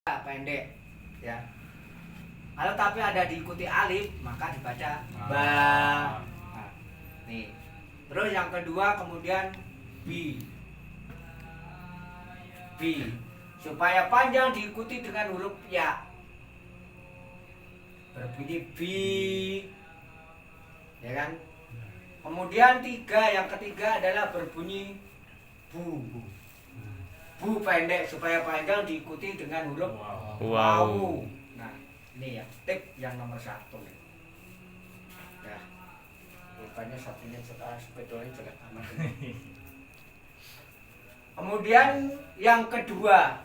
pendek ya. Kalau tapi ada diikuti alif maka dibaca ba. Nah, nih. Terus yang kedua kemudian bi. Bi. Supaya panjang diikuti dengan huruf ya. Berbunyi bi. Ya kan? Kemudian yang ketiga adalah berbunyi bu. Bu pendek supaya panjang diikuti dengan huruf waw. Nah, ini ya tip yang nomor 1. Ya, rupanya satunya sekarang sebetulnya jelek amat. Kemudian yang kedua,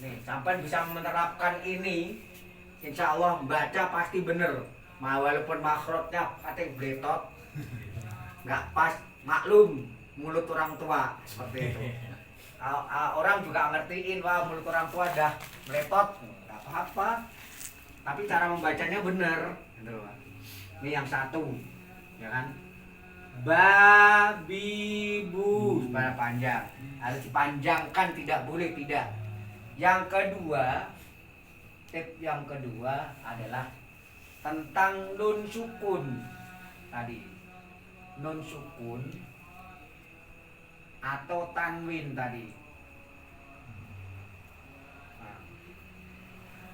nih sampai bisa menerapkan ini, insya Allah membaca pasti bener. Walaupun makhrajnya kating bletot, nggak pas, maklum mulut orang tua seperti itu. Orang juga ngertiin, wah mulut orang tua dah meletot, nggak apa-apa. Tapi cara membacanya bener, gitu. Ini yang satu, ya kan? Babi bu supaya panjang, harus dipanjangkan, tidak boleh tidak. Yang kedua, tip yang kedua adalah tentang nun sukun tadi. Nun sukun atau tanwin tadi. Nah,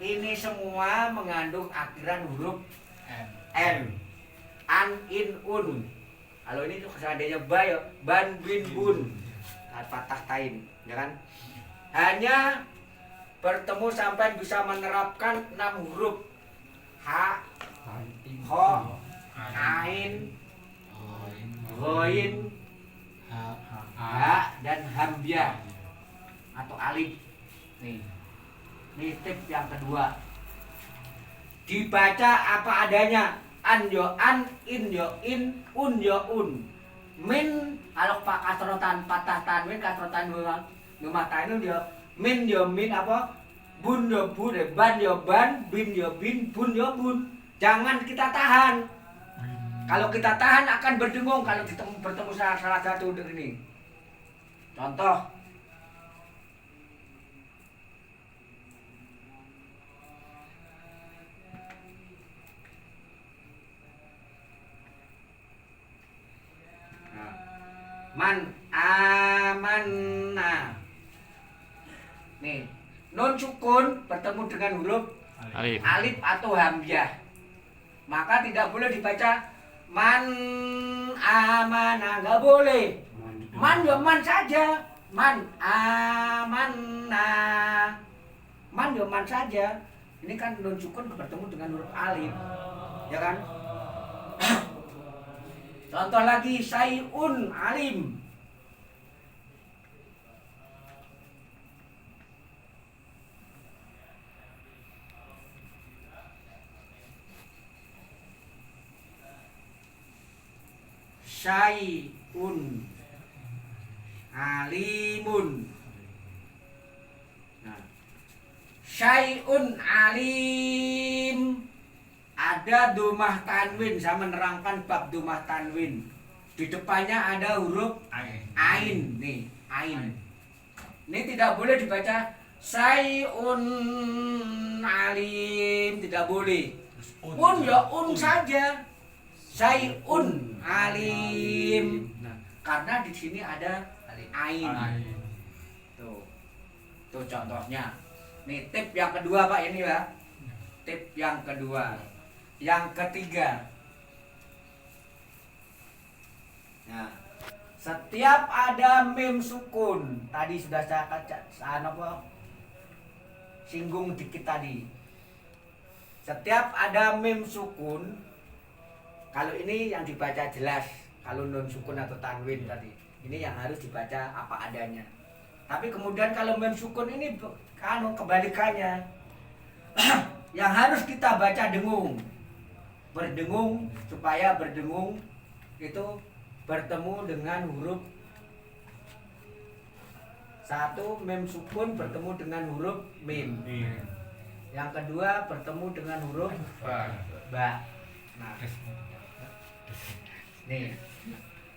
ini semua mengandung akhiran huruf n. An, in, un. Kalau ini tuh seandainya ban, bin, bun, patah tain, ya kan? Hanya bertemu sampai bisa menerapkan 6 huruf ha, ho, ain, ghoin, ha dan hamzah atau alif. Nih tip yang kedua, dibaca apa adanya. An yo an, in yo in, un yo un. Min kalau pak kasrotan patah tanwin kasrotan rumah tanwin yo min yo min apa, bun yo bun, ban yo ban, bin yo bin, bun yo bun. Jangan kita tahan. Kalau kita tahan akan berdengung kalau kita bertemu salah satu dari ini. Contoh, man amanna. Nih, nun sukun bertemu dengan huruf alif atau hamzah. Maka tidak boleh dibaca man amana, nggak boleh. Man ya man saja. Man amanna. Man ya man saja. Ini kan nun sukun bertemu dengan huruf alif. Ya kan? Contoh lagi, sayun alim. Syai'un alimun. Nah, syai'un alim. Ada domah tanwin, saya menerangkan bab domah tanwin. Di depannya ada huruf ain. Nih, ain. Ini tidak boleh dibaca syai'un alim, tidak boleh. Un ya un saja. Syai'un alim. Nah, karena di sini ada ain. Tuh contohnya. Nih tip yang kedua Pak ini ya. Tip yang kedua. Yang ketiga. Nah, setiap ada mim sukun, tadi sudah saya singgung dikit tadi. Setiap ada mim sukun, kalau ini yang dibaca jelas, kalau nun sukun atau tanwin tadi, ini yang harus dibaca apa adanya. Tapi kemudian kalau mim sukun ini kebalikannya, yang harus kita baca dengung, berdengung, supaya berdengung itu bertemu dengan huruf satu, mim sukun bertemu dengan huruf mim. Yang kedua bertemu dengan huruf ba. Nah, nih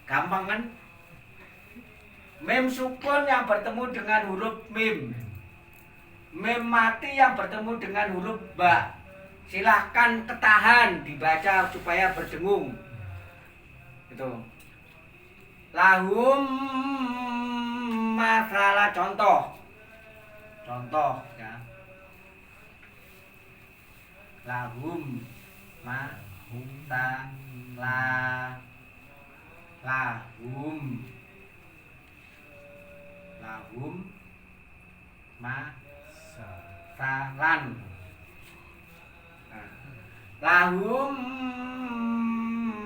gampang kan? Mim sukun yang bertemu dengan huruf mim mim mati yang bertemu dengan huruf ba. Silahkan ketahan dibaca supaya berdengung. Itu. Lahum masalah contoh. Contoh ya. Lahum ma ta la lahum ma salan. Nah, lahum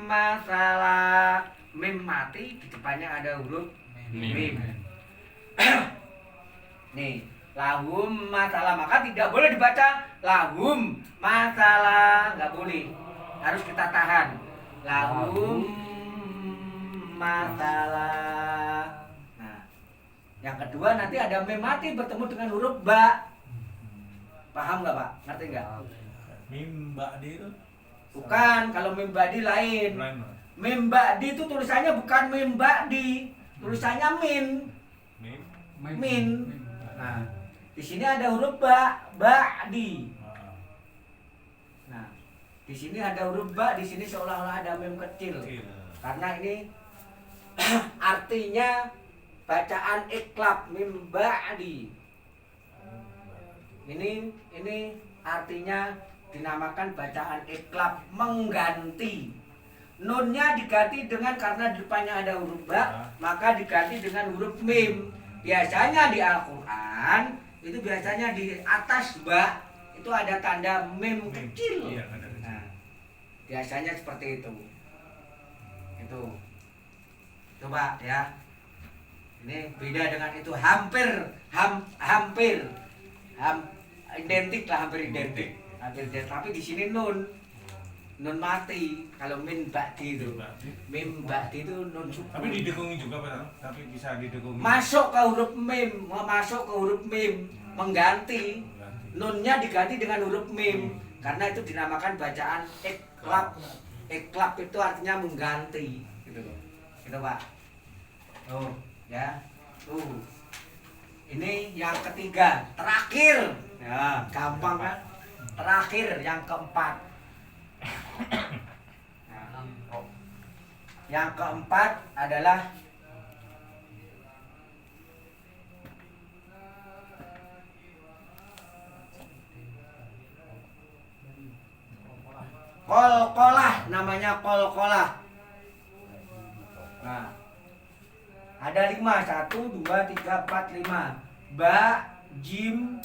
masalah mim mati di depannya ada huruf mim. Nih, lahum masalah, maka tidak boleh dibaca lahum masalah, nggak boleh, harus kita tahan. Lahum masalah. Nah, yang kedua nanti ada mim mati bertemu dengan huruf ba. Paham nggak Pak? Ngerti nggak? Mim ba'di itu Bukan, kalau mim ba'di lain. Mim ba'di itu tulisannya bukan mim ba'di, tulisannya min. Min. Nah, di sini ada huruf ba, ba'di. Nah, di sini ada huruf ba, di sini seolah-olah ada mim kecil. Karena ini artinya bacaan iklab mim ba'di. Ini artinya dinamakan bacaan iklab, mengganti. Nunnya diganti dengan, karena di depannya ada huruf ba, maka diganti dengan huruf mim. Biasanya di Al-Quran itu biasanya di atas ba itu ada tanda mim kecil. Nah, biasanya seperti itu. Itu coba ya. Ini beda dengan itu, hampir identik lah, hampir identik. Tapi di sini nun mati. Kalau min ba'di itu, mim ba'di itu nun sukun. Tapi didekungi juga Pak, tapi bisa didekungi. Masuk ke huruf mim, mengganti. Nunnya diganti dengan huruf mim, karena itu dinamakan bacaan iklab. Iklab itu artinya mengganti, gitu loh. Gitu Pak. Tuh, ya. Tuh. Ini yang ketiga, terakhir. Ya, gampang kan? Terakhir yang keempat. Nah, yang keempat adalah kolkolah, namanya kolkolah. Nah, ada 5, 1, 2, 3, 4, 5. Ba, jim,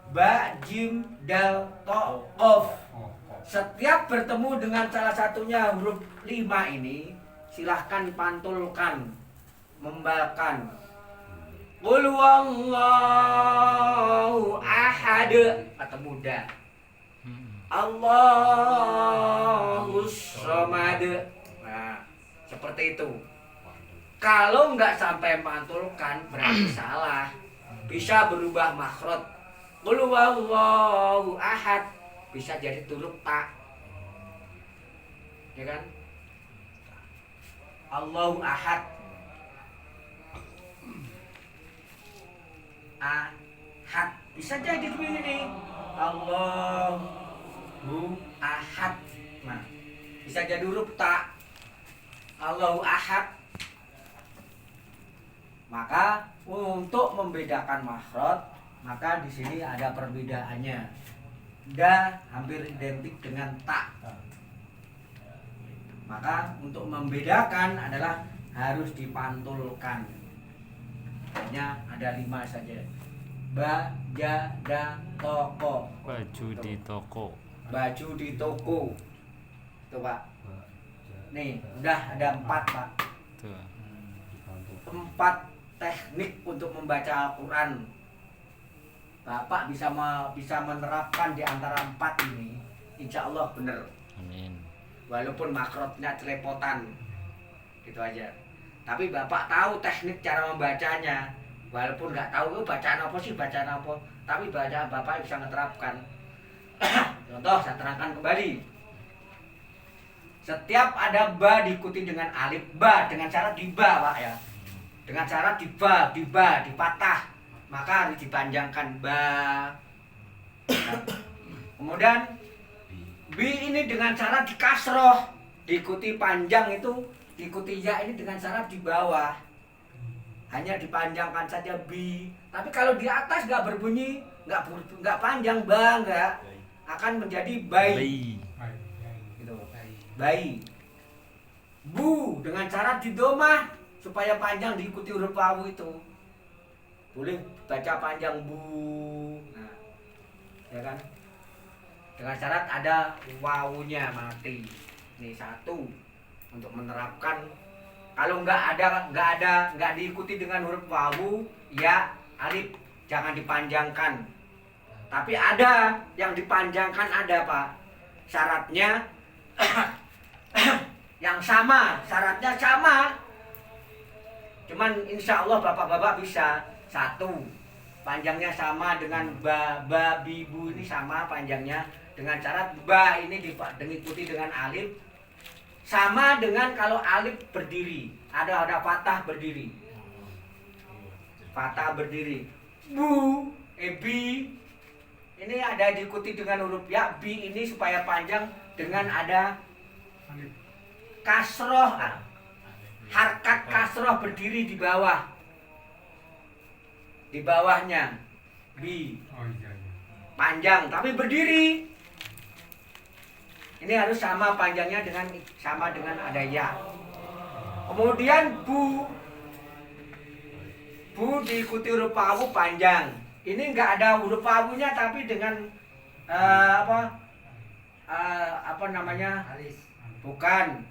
ba, jim, dal, to, of. Setiap bertemu dengan salah satunya huruf 5 ini, silahkan pantulkan, membalkan. Qul huwallahu ahad, atau mudah. Allahus somad. Nah, seperti itu. Kalau nggak sampai mantulkan berarti salah. Bisa berubah makhraj. Qul huwallahu ahad bisa jadi huruf ta. Ya kan? Allahu ahad. Ahad bisa jadi begini. Allahu ahad. Nah, bisa jadi huruf ta. Allahu ahad. Maka untuk membedakan makhraj, maka di sini ada perbedaannya. Da hampir identik dengan ta. Maka untuk membedakan adalah harus dipantulkan. Hanya ada 5 saja. Ba, ja, da, toko. Baju di toko. Baju di toko. Tuh Pak. Nih, udah ada 4 Pak. Tuh. 4 teknik untuk membaca Al-Quran. Bapak bisa menerapkan di antara 4 ini, insya Allah benar. Amin. Walaupun makrotnya celepotan, gitu aja. Tapi Bapak tahu teknik cara membacanya. Walaupun nggak tahu bacaan apa, tapi bacaan Bapak bisa menerapkan. Contoh, saya terangkan kembali. Setiap ada ba diikuti dengan alif ba dengan syarat di ba Pak ya. Dengan syarat di ba, dipatah. Maka harus dipanjangkan ba. Nah, kemudian bi ini dengan syarat di kasroh, diikuti panjang itu, diikuti ya ini dengan syarat di bawah. Hanya dipanjangkan saja bi. Tapi kalau di atas nggak berbunyi, nggak panjang ba, nggak akan menjadi bayi. Gitu. Bayi. Bu dengan syarat di domah supaya panjang diikuti huruf wawu itu. Boleh baca panjang bu. Nah, ya kan? Dengan syarat ada wawunya mati. Ini satu untuk menerapkan. Kalau nggak diikuti dengan huruf wawu, ya alif jangan dipanjangkan. Tapi ada yang dipanjangkan ada Pak. Syaratnya yang sama, syaratnya sama. Cuman insya Allah bapak-bapak bisa. Satu, panjangnya sama dengan ba, bibu ini sama panjangnya. Dengan syarat ba ini diikuti dengan alif. Sama dengan kalau alif berdiri. Ada patah berdiri. Patah berdiri. Bu, bi. Ini ada diikuti dengan huruf ya. Bi ini supaya panjang dengan ada kasroh. Harkat kasroh berdiri di bawah. Di bawahnya. Bi. Panjang tapi berdiri. Ini harus sama panjangnya dengan ada ya. Kemudian bu diikuti huruf wawu panjang. Ini enggak ada huruf wawunya tapi dengan apa namanya? Bukan.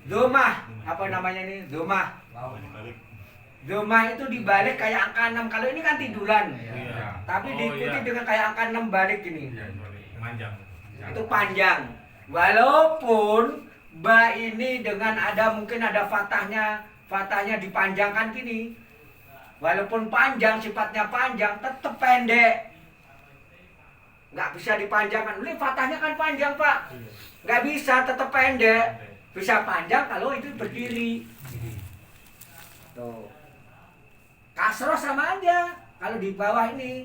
Domah. Apa namanya ini? Domah. Domah itu dibalik kayak angka 6. Kalau ini kan tiduran. Tapi diikuti dengan kayak angka 6 balik ini. Panjang. Itu panjang. Walaupun ba ini dengan mungkin ada fathahnya dipanjangkan gini. Walaupun panjang, sifatnya panjang, tetap pendek. Nggak bisa dipanjangkan. Ini fathahnya kan panjang Pak. Nggak bisa, tetap pendek. Bisa panjang kalau itu berdiri. Tuh. Kasroh sama aja. Kalau di bawah ini,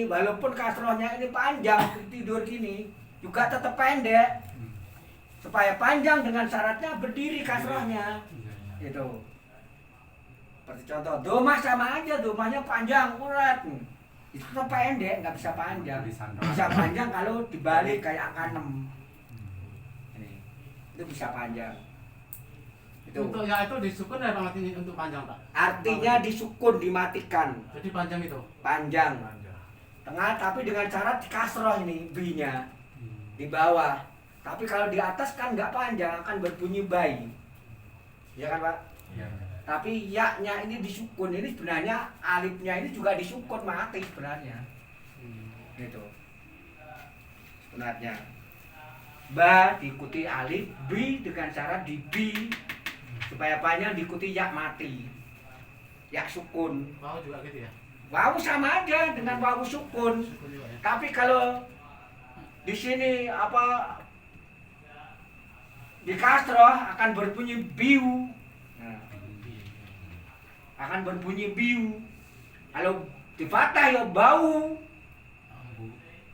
walaupun kasrohnya ini panjang, tidur gini. Juga tetap pendek supaya panjang dengan syaratnya berdiri kasrohnya itu. Seperti contoh domah sama aja, domahnya panjang urat itu tetap pendek, nggak bisa panjang. Bisa panjang kalau dibalik kayak angka 6 ini, itu bisa panjang itu. Untuk ya itu disukun ya Pak ini untuk panjang Pak? Artinya disukun, dimatikan. Jadi panjang itu? Panjang tengah tapi dengan syarat kasroh ini B-nya di bawah. Tapi kalau di atas kan nggak panjang, akan berbunyi bayi. Ya kan Pak? Iya. Tapi ya-nya ini disukun. Ini sebenarnya alifnya ini juga disukun, mati sebenarnya. Gitu. Sebenarnya. Ba diikuti alif, bi dengan syarat di bi. Supaya panjang diikuti ya mati. Ya sukun. Mau juga gitu ya? Wawu sama aja dengan wawu sukun. Sukun juga ya? Tapi kalau di sini di kasroh akan berbunyi biu. Nah, akan berbunyi biu. Kalau di fathah ya bau.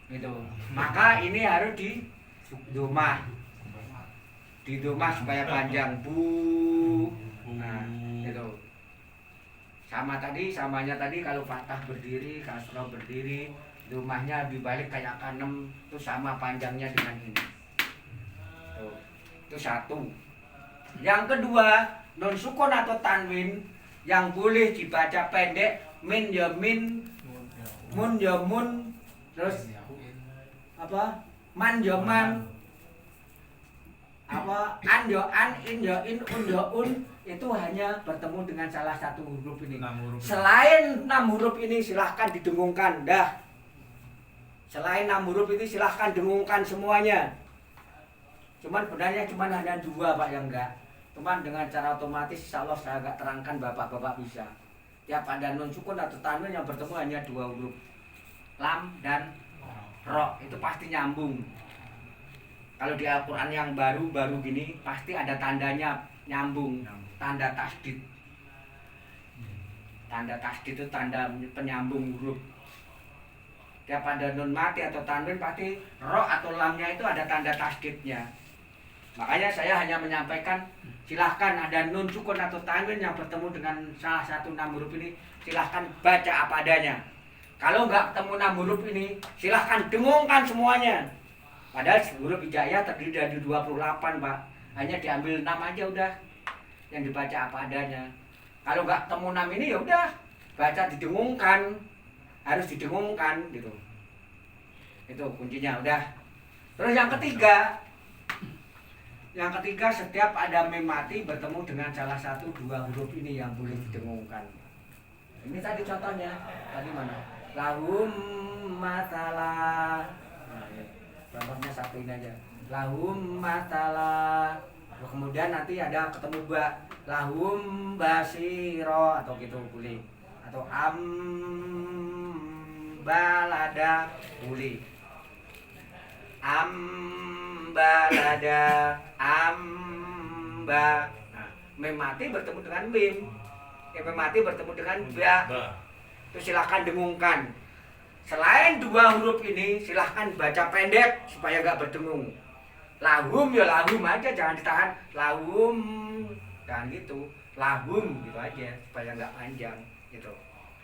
Gitu. Maka ini harus di domah. Di domah supaya panjang bu. Nah, gitu. Samanya tadi kalau fathah berdiri, kasroh berdiri, domahnya dibalik kayak angka 6 itu sama panjangnya dengan ini. Tuh. Itu satu. Yang kedua, non sukun atau tanwin yang boleh dibaca pendek, min ya min, mun ya mun, terus apa? Man ya man, apa? An ya an, in ya in, un ya un, itu hanya bertemu dengan salah satu huruf ini. Selain 6 huruf ini silahkan didengungkan, dah. Selain 6 huruf ini silahkan dengungkan semuanya. Cuman sebenarnya hanya 2 Pak yang enggak. Cuman dengan cara otomatis insya Allah saya agak terangkan bapak-bapak bisa. Tiap ada non sukun atau tanwin yang bertemu hanya 2 huruf. Lam dan ro, itu pasti nyambung. Kalau di Al-Quran yang baru-baru gini pasti ada tandanya nyambung, tanda tasdid. Tanda tasdid itu tanda penyambung huruf. Tiap ada nun mati atau tanwin pasti ro atau lamnya itu ada tanda tasdidnya. Makanya saya hanya menyampaikan silahkan ada nun sukun atau tanwin yang bertemu dengan salah satu 6 huruf ini, silahkan baca apa adanya. Kalau nggak ketemu 6 huruf ini, silahkan dengungkan semuanya. Padahal huruf hijaiyah terdiri dari 28, Pak. Hanya diambil 6 aja udah. Yang dibaca apa adanya. Kalau nggak ketemu 6 ini ya udah, baca didengungkan. Harus didengungkan gitu. Itu kuncinya udah. Terus yang ketiga, setiap ada mim mati bertemu dengan salah satu 2 huruf ini yang boleh didengungkan. Ini tadi contohnya, tadi mana? Lahum masalah. Contohnya satu ini aja. Lahum masalah. Kemudian nanti ada ketemu ba, lahum basiro atau gitu boleh. Atau balada boleh. Balada amba. Nah, mim mati bertemu dengan mim. Mim mati bertemu dengan ba. Itu silahkan dengungkan. Selain 2 huruf ini silahkan baca pendek supaya nggak berdengung. Lahum ya lahum aja, jangan ditahan. Lahum, jangan gitu. Lahum gitu aja supaya nggak panjang gitu.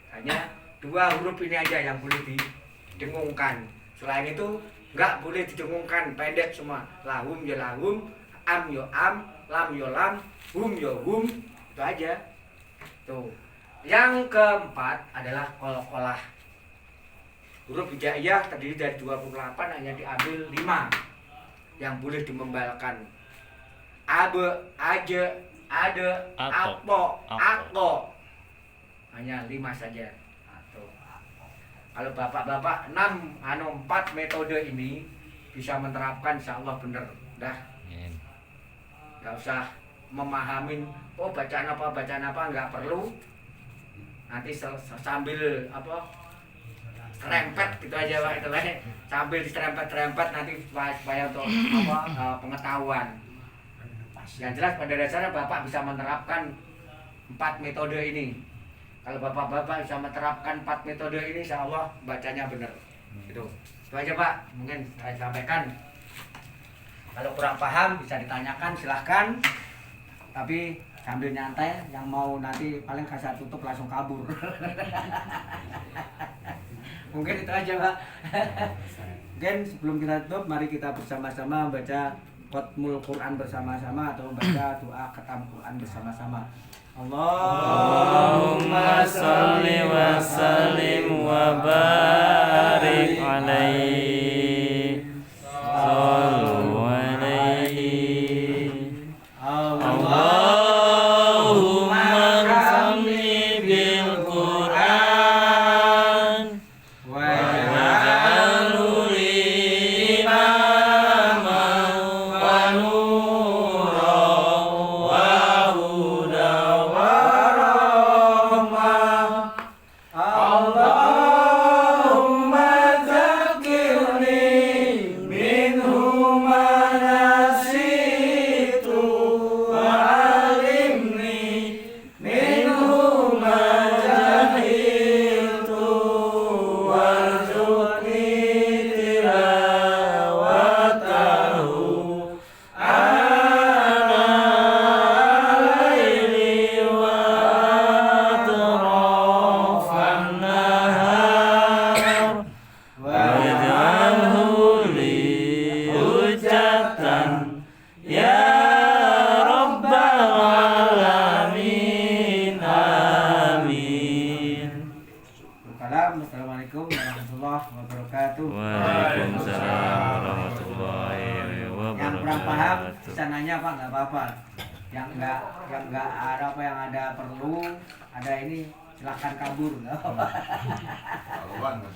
Hanya 2 huruf ini aja yang boleh didengungkan. Selain itu nggak boleh didengungkan, pendek semua. Lahum ya lahum, am ya am, lam ya lam, hum ya hum, itu aja. Tuh. Yang keempat adalah qolqolah. Huruf hijaiyah terdiri dari 28, hanya diambil 5 yang boleh dimembalkan. Abe, aje, ade, apo, ako. Hanya 5 saja. Kalau bapak-bapak 4 metode ini bisa menerapkan, insya Allah bener. Dah. Nggak usah memahamin, oh bacaan apa, nggak perlu. Nanti sambil apa, serempet gitu aja Pak, itu lah. Sambil diserempet-serempet nanti supaya untuk apa, pengetahuan. Yang jelas pada dasarnya Bapak bisa menerapkan 4 metode ini. Kalau bapak-bapak bisa menerapkan 4 metode ini, insya Allah bacanya benar. Itu aja Pak, mungkin saya sampaikan. Kalau kurang paham bisa ditanyakan, silahkan. Tapi sambil nyantai, yang mau nanti paling kasih tutup langsung kabur. Mungkin itu aja Pak. Mungkin sebelum kita tutup, mari kita bersama-sama baca Khatmul Quran bersama-sama atau baca doa khatam Quran bersama-sama. Allahumma salli wa sallim wa barik alaihi. Sallu alaihi. Allahumma salli bil Quran waj'alhu imaman wa nuran wa hudan wa rahmah. Allahumma zakirni minhu ma nasitu wa alimni minhu ma jahiltu warzuqni tilawatahu ana laili wa atrafan nahar waj'alhu li hujjatan ya rabbal alamin. Amin. Assalamualaikum warahmatullahi wabarakatuh. Waalaikumsalam warahmatullahi Yang kurang paham wabarakatuh. bisa nanya Pak, nggak apa-apa. Yang nggak ada apa, yang ada perlu, ada ini silahkan kabur. Nggak apa-apa.